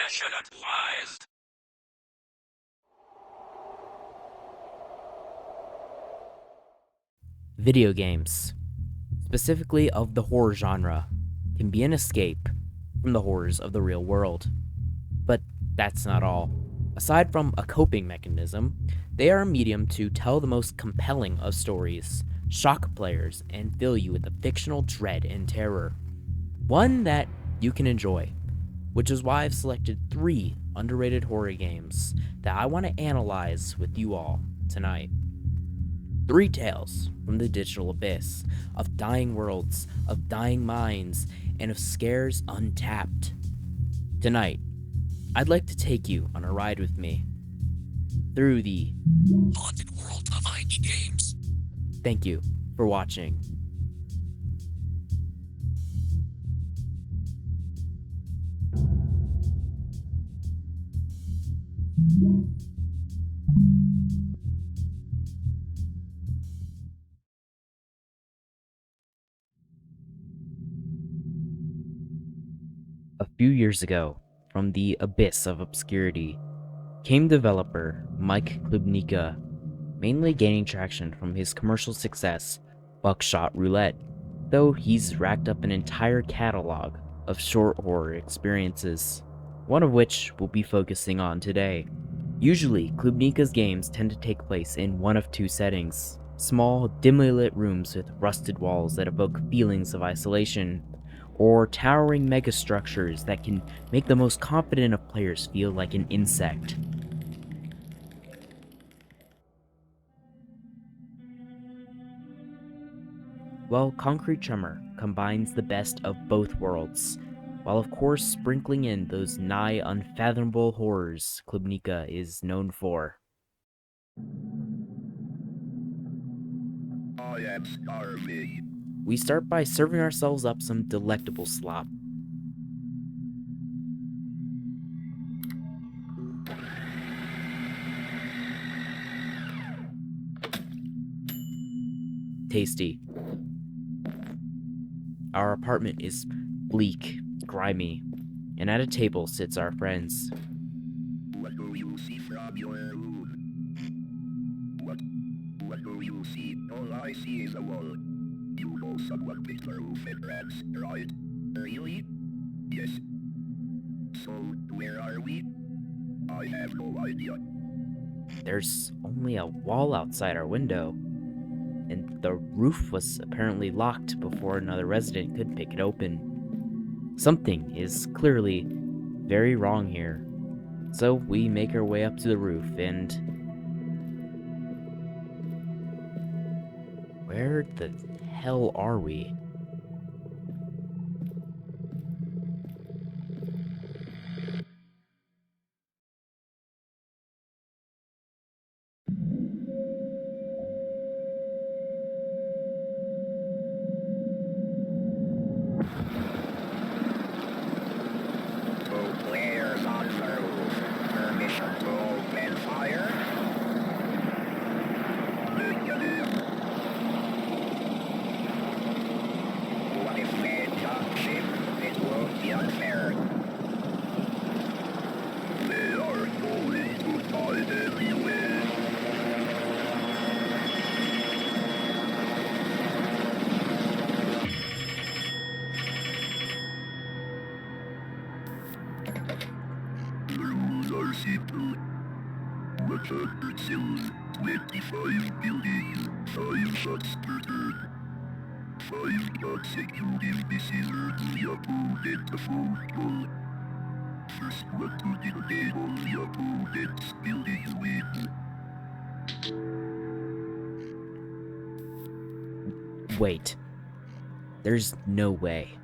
Mission advised. Video games, specifically of the horror genre, can be an escape from the horrors of the real world. But that's not all. Aside from a coping mechanism, they are a medium to tell the most compelling of stories, shock players, and fill you with a fictional dread and terror. One that you can enjoy, which is why I've selected 3 underrated horror games that I want to analyze with you all tonight. 3 tales from the digital abyss, of dying worlds, of dying minds, and of scares untapped. Tonight, I'd like to take you on a ride with me through the Haunted world of ID games. Thank you for watching. A few years ago, from the abyss of obscurity, came developer Mike Klubnika, mainly gaining traction from his commercial success, Buckshot Roulette, though he's racked up an entire catalog of short horror experiences, one of which we'll be focusing on today. Usually, Klubnika's games tend to take place in one of 2 settings: small, dimly lit rooms with rusted walls that evoke feelings of isolation, or towering megastructures that can make the most confident of players feel like an insect. Well, Concrete Tremor combines the best of both worlds, while of course sprinkling in those nigh unfathomable horrors Klubnika is known for. I am starving. We start by serving ourselves up some delectable slop. Tasty. Our apartment is bleak, grimy, and at a table sits our friends. What do you see from your room? What do you see? All I see is a wall. You know someone built a roof and rats, right? Really? Yes. So, where are we? I have no idea. There's only a wall outside our window, and the roof was apparently locked before another resident could pick it open. Something is clearly very wrong here. So we make our way up to the roof and... where the hell are we? Two players on the roof. Permission to open fire? What if they jump ship? It won't be unfair. They are going to die anyway. The rules are simple. Attack Pexels, 25 buildings, 5 shots per turn. 5 consecutive missiles the opponent's fourth goal. First one to disable the opponent's buildings wins. Wait. There's no way.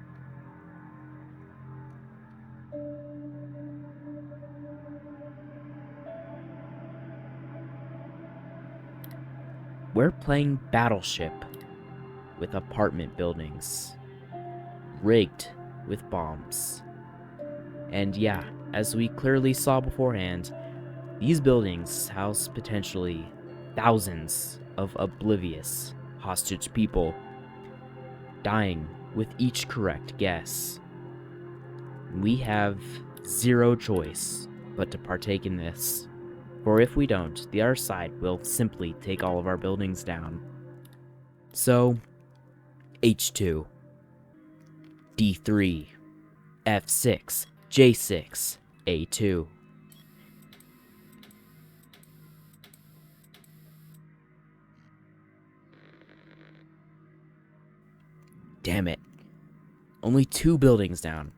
We're playing Battleship with apartment buildings, rigged with bombs. And yeah, as we clearly saw beforehand, these buildings house potentially thousands of oblivious hostage people, dying with each correct guess. We have zero choice but to partake in this. For if we don't, the other side will simply take all of our buildings down. So, H2, D3, F6, J6, A2. Damn it. Only 2 buildings down.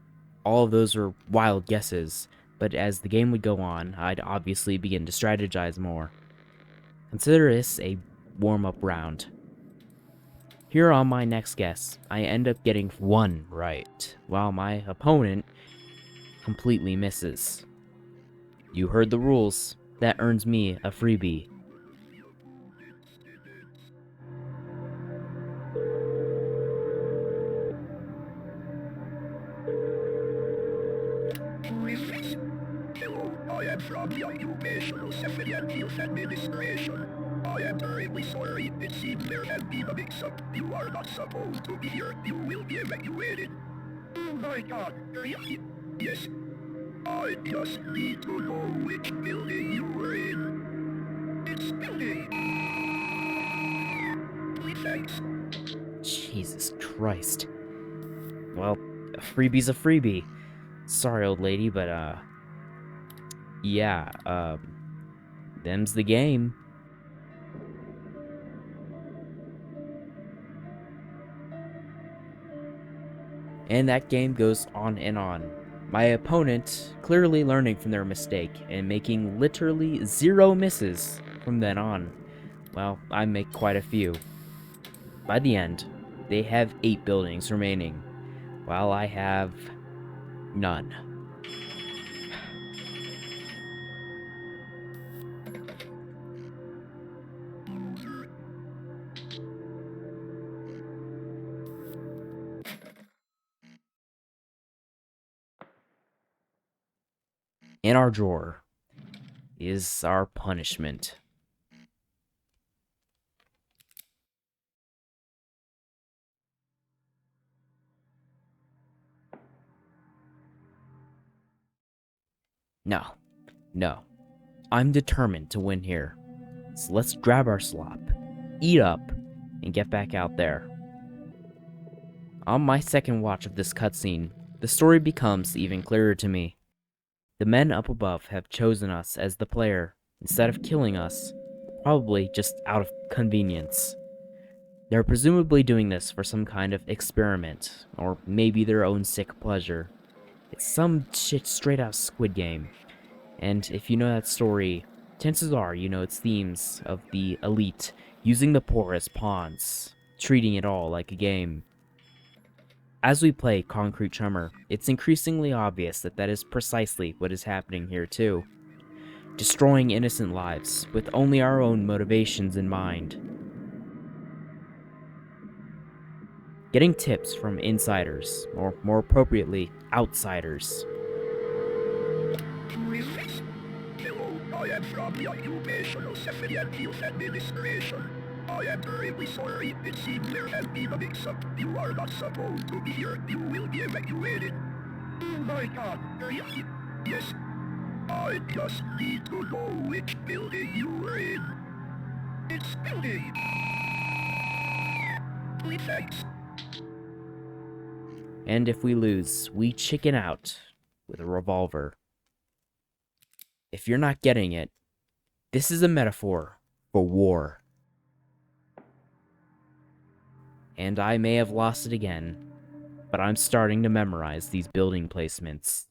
All of those were wild guesses, but as the game would go on, I'd obviously begin to strategize more. Consider this a warm-up round. Here on my next guess, I end up getting 1 right, while my opponent completely misses. You heard the rules. That earns me a freebie. Hello, I am from the Occupational Safety and Health Administration. I am terribly sorry. It seems there has been a mix-up. You are not supposed to be here. You will be evacuated. Oh my god, really? Yes. I just need to know which building you were in. It's building. Thanks. Jesus Christ. Well, a freebie's a freebie. Sorry, old lady, but, yeah, them's the game. And that game goes on and on. My opponent clearly learning from their mistake and making literally 0 misses from then on. Well, I make quite a few. By the end, they have 8 buildings remaining, while I have none. In our drawer is our punishment. No. I'm determined to win here. So let's grab our slop, eat up, and get back out there. On my second watch of this cutscene, the story becomes even clearer to me. The men up above have chosen us as the player, instead of killing us, probably just out of convenience. They're presumably doing this for some kind of experiment, or maybe their own sick pleasure. It's some shit straight out of Squid Game. And if you know that story, chances are you know its themes of the elite using the poor as pawns, treating it all like a game. As we play Concrete Tremor, it's increasingly obvious that that is precisely what is happening here too. Destroying innocent lives with only our own motivations in mind. Getting tips from insiders, or more appropriately, outsiders. Hello, I am from the Occupational Safety and Health Administration. I am terribly sorry. It seems there has been a mix-up. You are not supposed to be here. You will be evacuated. Oh my god, really? Yes. I just need to know which building you were in. It's building. Thanks. And if we lose, we chicken out with a revolver. If you're not getting it, this is a metaphor for war. And I may have lost it again, but I'm starting to memorize these building placements.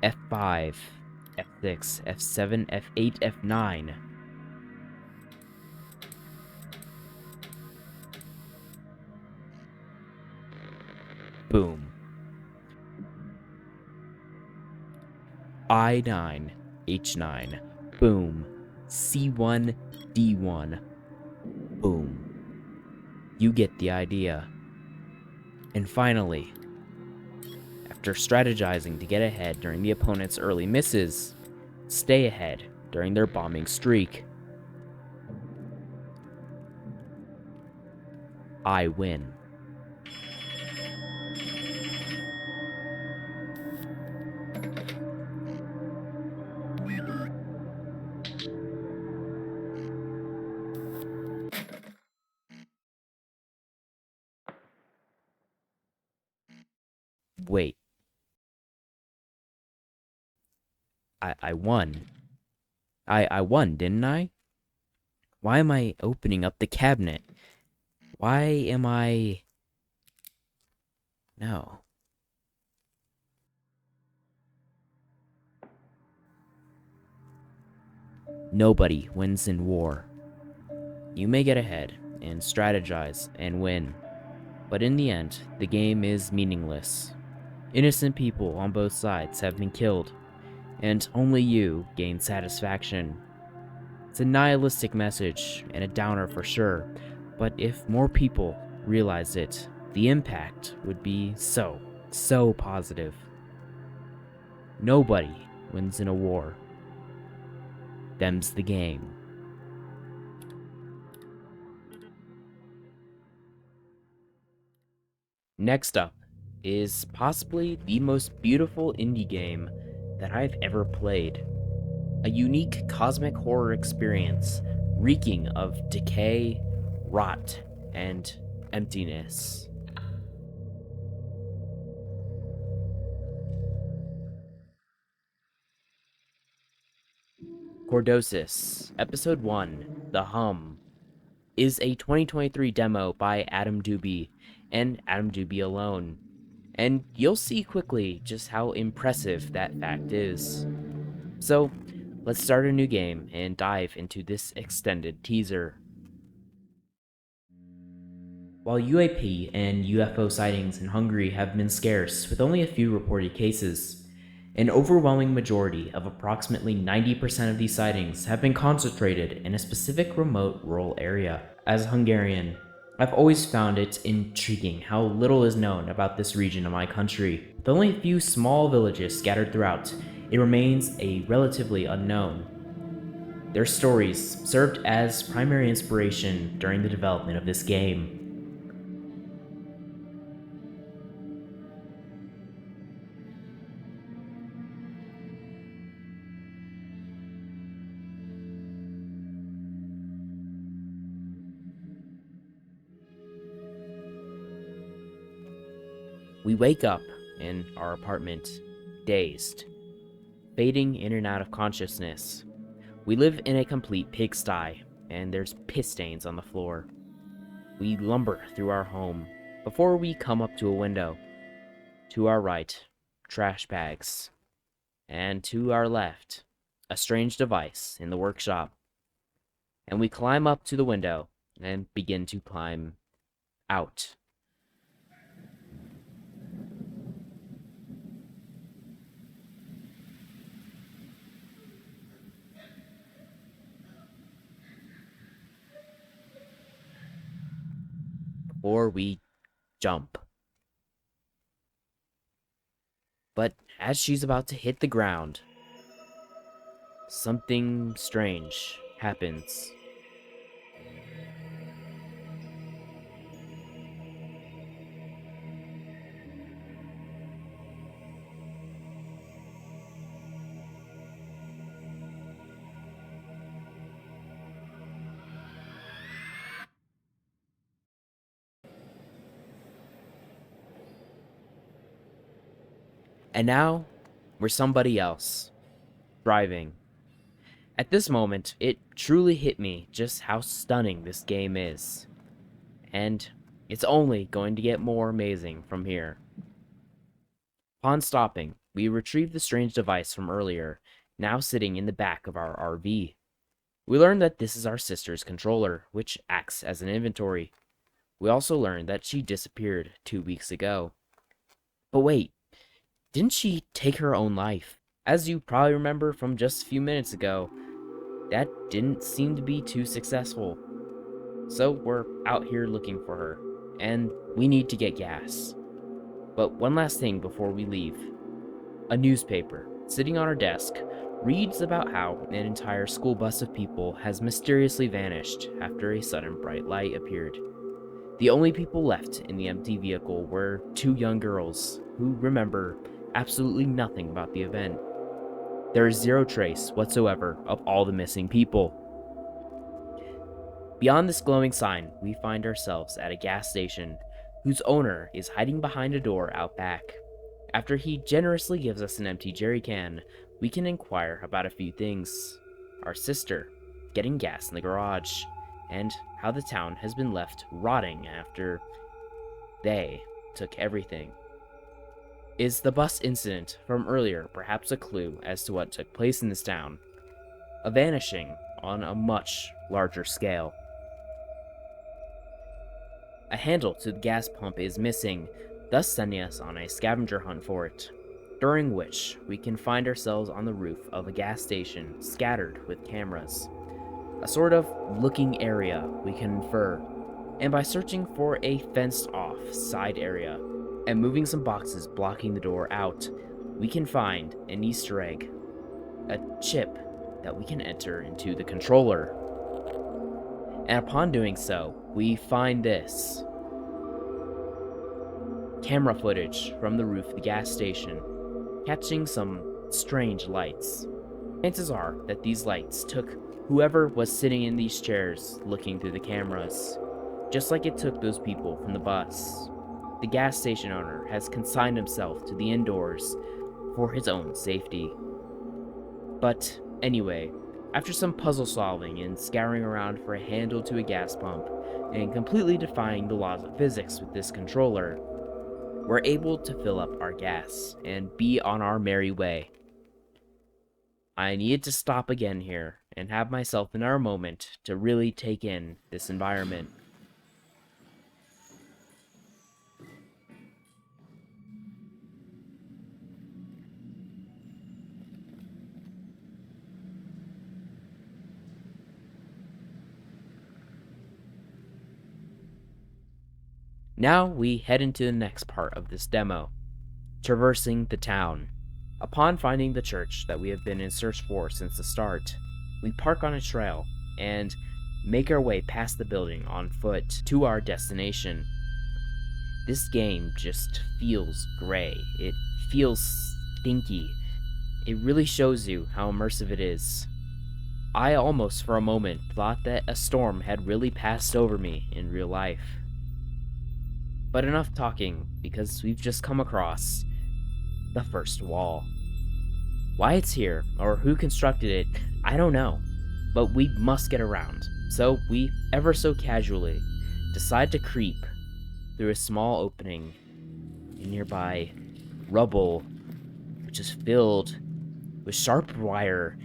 F5, F6, F7, F8, F9. Boom. I9, H9. Boom. C1, D1. Boom. You get the idea. And finally, after strategizing to get ahead during the opponent's early misses, stay ahead during their bombing streak, I win. Wait, I won. I won, didn't I? Why am I opening up the cabinet? Why am I... No. Nobody wins in war. You may get ahead and strategize and win, but in the end, the game is meaningless. Innocent people on both sides have been killed, and only you gain satisfaction. It's a nihilistic message and a downer for sure, but if more people realize it, the impact would be so positive. Nobody wins in a war. Them's the game. Next up is possibly the most beautiful indie game that I've ever played. A unique cosmic horror experience reeking of decay, rot, and emptiness. Cordosis, Episode 1, The Hum, is a 2023 demo by Adam Doobie, and Adam Doobie alone. And you'll see quickly just how impressive that fact is. So, let's start a new game and dive into this extended teaser. While UAP and UFO sightings in Hungary have been scarce, with only a few reported cases, an overwhelming majority of approximately 90% of these sightings have been concentrated in a specific remote rural area. As a Hungarian, I've always found it intriguing how little is known about this region of my country. With only a few small villages scattered throughout, it remains a relatively unknown. Their stories served as primary inspiration during the development of this game. We wake up in our apartment, dazed, fading in and out of consciousness. We live in a complete pigsty, and there's piss stains on the floor. We lumber through our home before we come up to a window. To our right, trash bags. And to our left, a strange device in the workshop. And we climb up to the window and begin to climb out. Or we jump. But as she's about to hit the ground, something strange happens. And now, we're somebody else, driving. At this moment, it truly hit me just how stunning this game is. And it's only going to get more amazing from here. Upon stopping, we retrieve the strange device from earlier, now sitting in the back of our RV. We learn that this is our sister's controller, which acts as an inventory. We also learn that she disappeared 2 weeks ago. But wait, didn't she take her own life? As you probably remember from just a few minutes ago, that didn't seem to be too successful. So we're out here looking for her, and we need to get gas. But one last thing before we leave. A newspaper, sitting on our desk, reads about how an entire school bus of people has mysteriously vanished after a sudden bright light appeared. The only people left in the empty vehicle were 2 young girls who remember absolutely nothing about the event. There is zero trace whatsoever of all the missing people. Beyond this glowing sign, we find ourselves at a gas station whose owner is hiding behind a door out back. After he generously gives us an empty jerry can, we can inquire about a few things. Our sister, getting gas in the garage, and how the town has been left rotting after they took everything. Is the bus incident from earlier perhaps a clue as to what took place in this town? A vanishing on a much larger scale. A handle to the gas pump is missing, thus sending us on a scavenger hunt for it, during which we can find ourselves on the roof of a gas station scattered with cameras. A sort of looking area, we can infer, and by searching for a fenced-off side area and moving some boxes blocking the door out, we can find an Easter egg, a chip that we can enter into the controller. And upon doing so, we find this camera footage from the roof of the gas station, catching some strange lights. Chances are that these lights took whoever was sitting in these chairs looking through the cameras, just like it took those people from the bus. The gas station owner has consigned himself to the indoors for his own safety. But anyway, after some puzzle solving and scouring around for a handle to a gas pump, and completely defying the laws of physics with this controller, we're able to fill up our gas and be on our merry way. I needed to stop again here and have myself in our moment to really take in this environment. Now we head into the next part of this demo, traversing the town. Upon finding the church that we have been in search for since the start, we park on a trail and make our way past the building on foot to our destination. This game just feels gray. It feels stinky. It really shows you how immersive it is. I almost for a moment thought that a storm had really passed over me in real life. But enough talking, because we've just come across the first wall. Why it's here, or who constructed it, I don't know, but we must get around. So we, ever so casually, decide to creep through a small opening in nearby rubble, which is filled with sharp wire.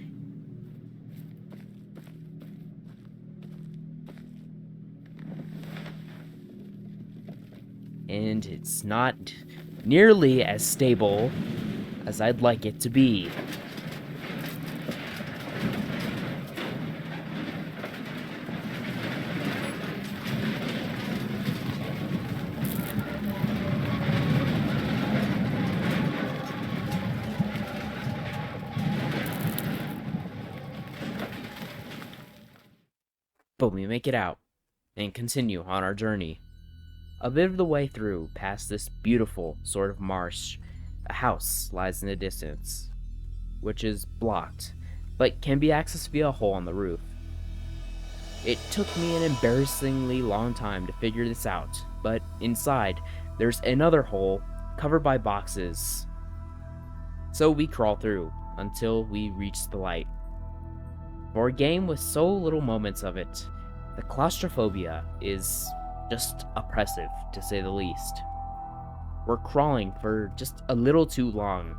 And it's not nearly as stable as I'd like it to be. But we make it out and continue on our journey. A bit of the way through, past this beautiful sort of marsh, a house lies in the distance, which is blocked, but can be accessed via a hole on the roof. It took me an embarrassingly long time to figure this out, but inside, there's another hole covered by boxes. So we crawl through until we reach the light. For a game with so little moments of it, the claustrophobia is just oppressive, to say the least. We're crawling for just a little too long.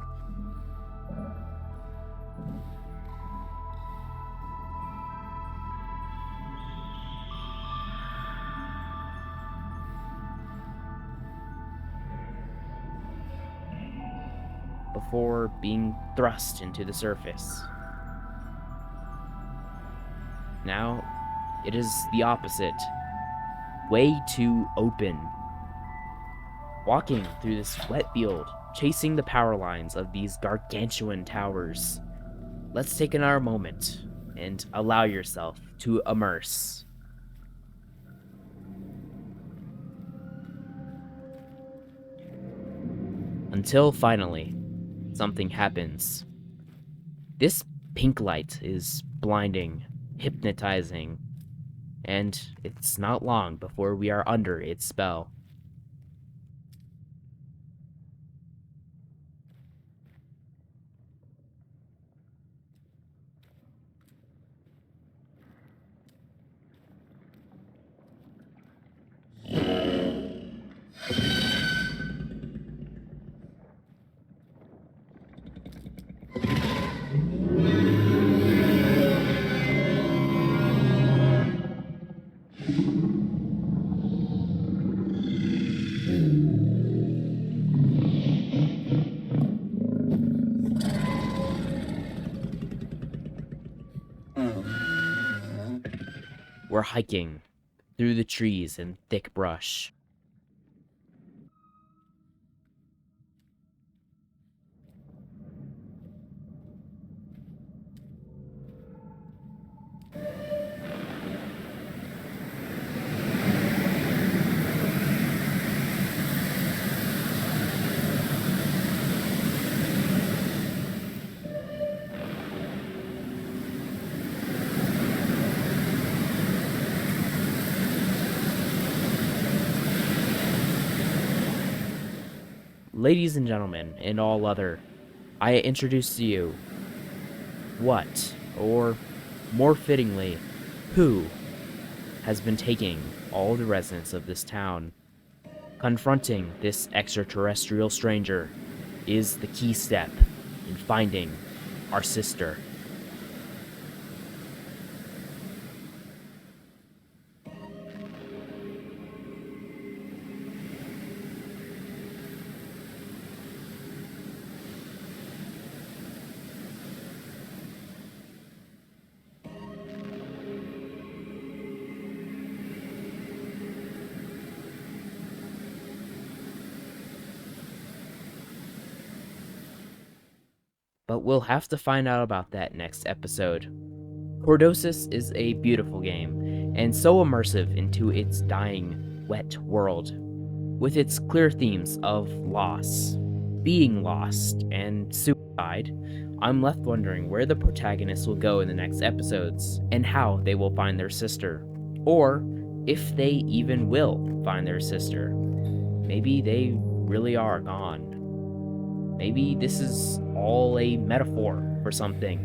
Before being thrust into the surface. Now, it is the opposite. Way too open. Walking through this wet field, chasing the power lines of these gargantuan towers. Let's take another moment and allow yourself to immerse. Until finally, something happens. This pink light is blinding, hypnotizing, and it's not long before we are under its spell. We're hiking through the trees and thick brush. Ladies and gentlemen, and all other, I introduce to you what, or more fittingly, who has been taking all the residents of this town. Confronting this extraterrestrial stranger is the key step in finding our sister. But we'll have to find out about that next episode. Cordosis is a beautiful game, and so immersive into its dying, wet world, with its clear themes of loss, being lost, and suicide. I'm left wondering where the protagonists will go in the next episodes, and how they will find their sister, or if they even will find their sister. Maybe they really are gone. Maybe this is all a metaphor for something.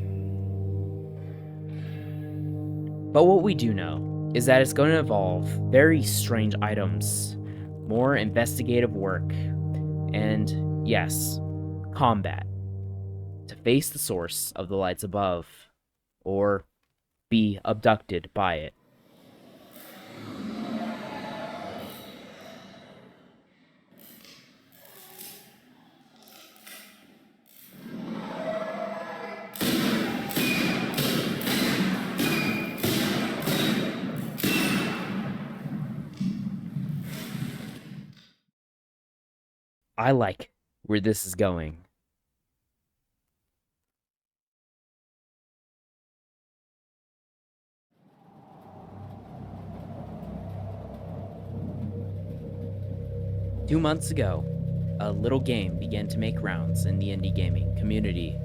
But what we do know is that it's going to involve very strange items, more investigative work, and yes, combat to face the source of the lights above, or be abducted by it. I like where this is going. Two months ago, a little game began to make rounds in the indie gaming community.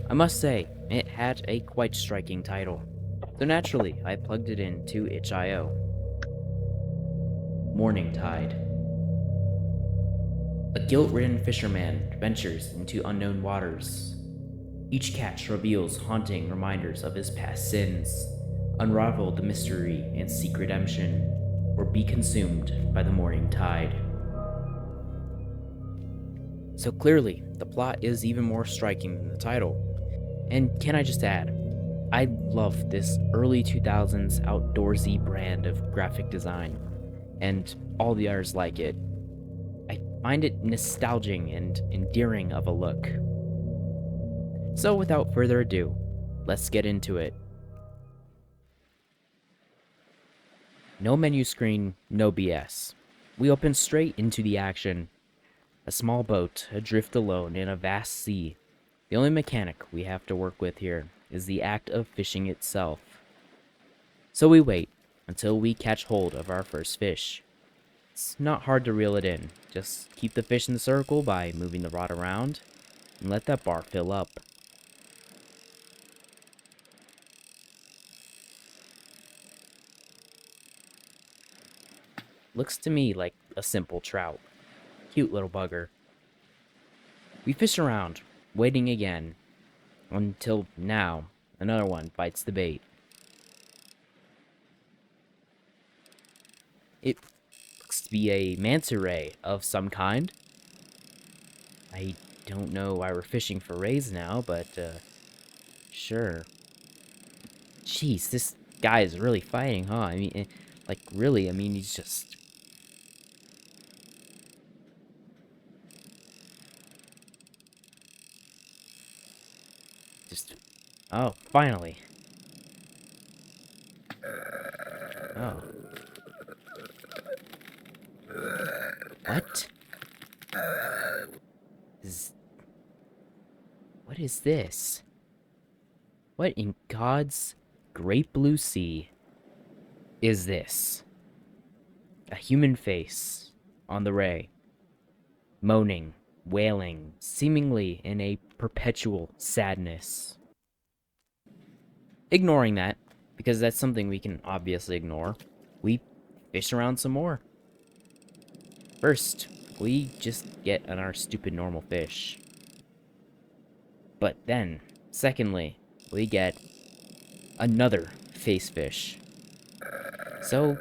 I must say, it had a quite striking title, so naturally I plugged it into itch.io. Morning Tide. A guilt-ridden fisherman ventures into unknown waters. Each catch reveals haunting reminders of his past sins. Unravel the mystery and seek redemption, or be consumed by the morning tide. So clearly, the plot is even more striking than the title. And can I just add, I love this early 2000s outdoorsy brand of graphic design, and all the others like it. I find it nostalgic and endearing of a look. So without further ado, let's get into it. No menu screen, no BS. We open straight into the action. A small boat adrift alone in a vast sea. The only mechanic we have to work with here is the act of fishing itself. So we wait until we catch hold of our first fish. It's not hard to reel it in. Just keep the fish in the circle by moving the rod around and let that bar fill up. Looks to me like a simple trout. Cute little bugger. We fish around, waiting again, until now another one bites the bait. It looks to be a manta ray of some kind. I don't know why we're fishing for rays now, but sure. Jeez, this guy is really fighting, huh? I mean, Like, really, I mean, he's just... Oh, finally. Oh. What? Is... What is this? What in God's great blue sea is this? A human face on the ray, moaning, wailing, seemingly in a perpetual sadness. Ignoring that, because that's something we can obviously ignore, we fish around some more. First, we just get on our stupid normal fish. But then, secondly, we get another face fish. So,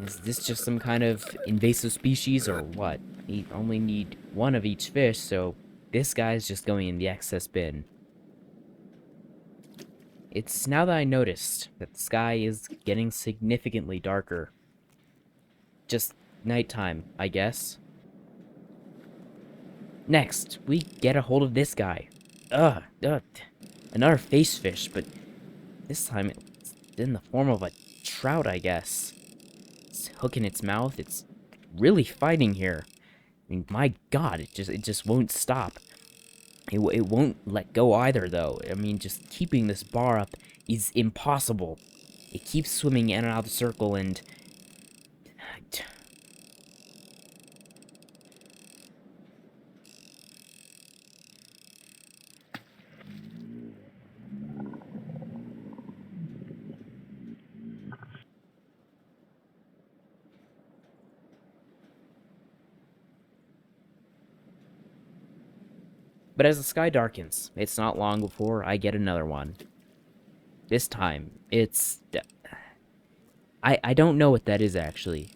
is this just some kind of invasive species or what? We only need one of each fish, so this guy's just going in the excess bin. It's now that I noticed that the sky is getting significantly darker. Just nighttime, I guess. Next, we get a hold of this guy. Another face fish, but this time it's in the form of a trout, I guess. It's hook in its mouth. It's really fighting here. I mean, my God, it just won't stop. It won't let go either, though. I mean, just keeping this bar up is impossible. It keeps swimming in and out of the circle, and but as the sky darkens, it's not long before I get another one. This time, it's... I don't know what that is, actually.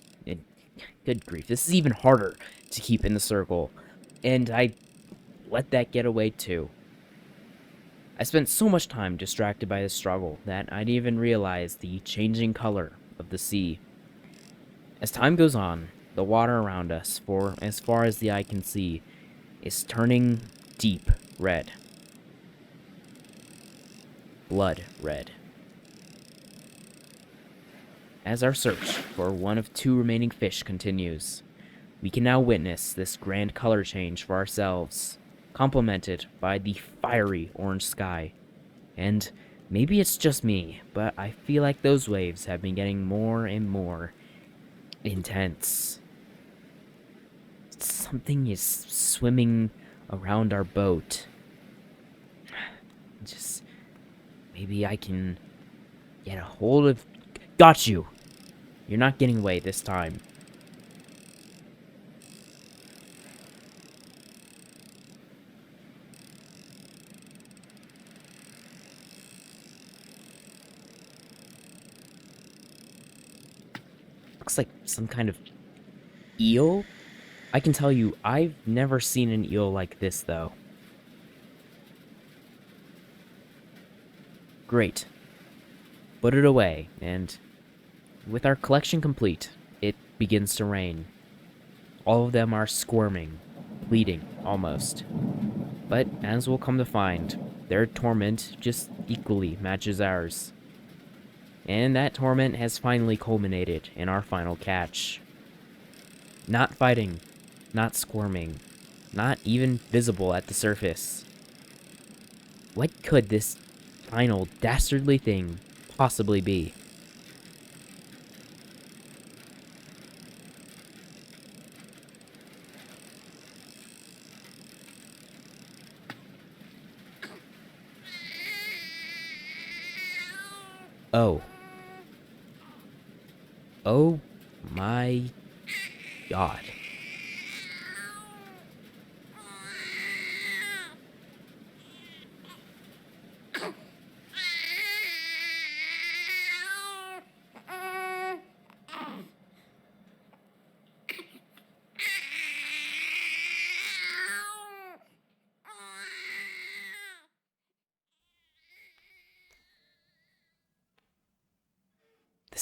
Good grief, this is even harder to keep in the circle. And I let that get away, too. I spent so much time distracted by this struggle that I didn't even realize the changing color of the sea. As time goes on, the water around us, for as far as the eye can see, is turning deep red. Blood red. As our search for one of two remaining fish continues, we can now witness this grand color change for ourselves, complemented by the fiery orange sky. And maybe it's just me, but I feel like those waves have been getting more and more intense. Something is swimming around our boat. Just maybe I can get a hold of... Got you! You're not getting away this time. Looks like some kind of eel? I can tell you, I've never seen an eel like this, though. Great. Put it away, and with our collection complete, it begins to rain. All of them are squirming, bleeding, almost. But, as we'll come to find, their torment just equally matches ours. And that torment has finally culminated in our final catch. Not fighting, not squirming, not even visible at the surface. What could this final dastardly thing possibly be? Oh. Oh my God.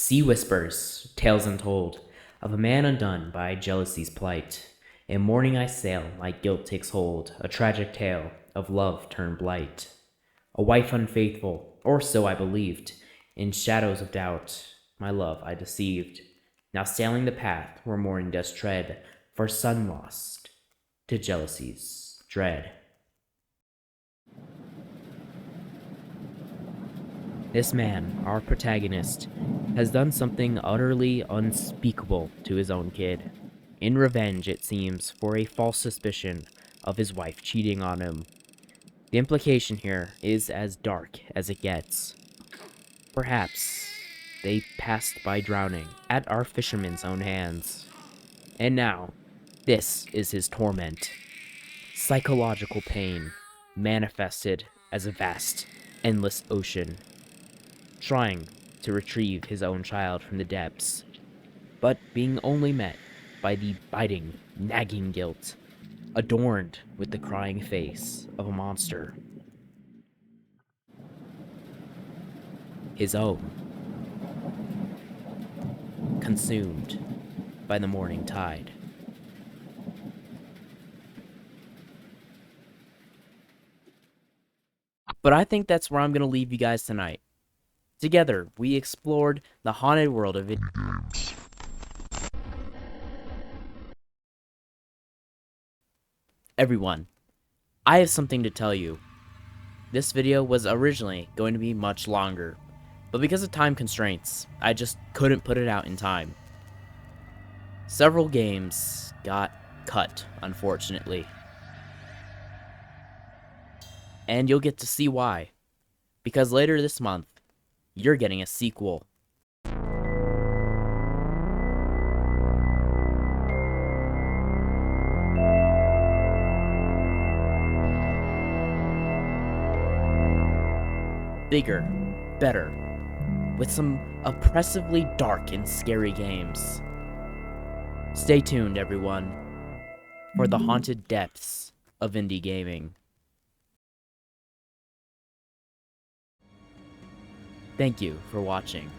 sea whispers, tales untold, of a man undone by jealousy's plight. In morning I sail, my guilt takes hold, a tragic tale of love turned blight. A wife unfaithful, or so I believed, in shadows of doubt, my love I deceived. Now sailing the path where morning does tread, for sun lost to jealousy's dread. This man, our protagonist, has done something utterly unspeakable to his own kid. In revenge, it seems, for a false suspicion of his wife cheating on him. The implication here is as dark as it gets. Perhaps they passed by drowning at our fisherman's own hands. And now, this is his torment. Psychological pain, manifested as a vast, endless ocean, trying to retrieve his own child from the depths, but being only met by the biting, nagging guilt, adorned with the crying face of a monster. His own. Consumed by the morning tide. But I think that's where I'm going to leave you guys tonight. Together, we explored the haunted world of video games. Everyone, I have something to tell you. This video was originally going to be much longer, but because of time constraints, I just couldn't put it out in time. Several games got cut, unfortunately. And you'll get to see why. Because later this month, you're getting a sequel. Bigger, better, with some oppressively dark and scary games. Stay tuned, everyone, for the haunted depths of indie gaming. Thank you for watching.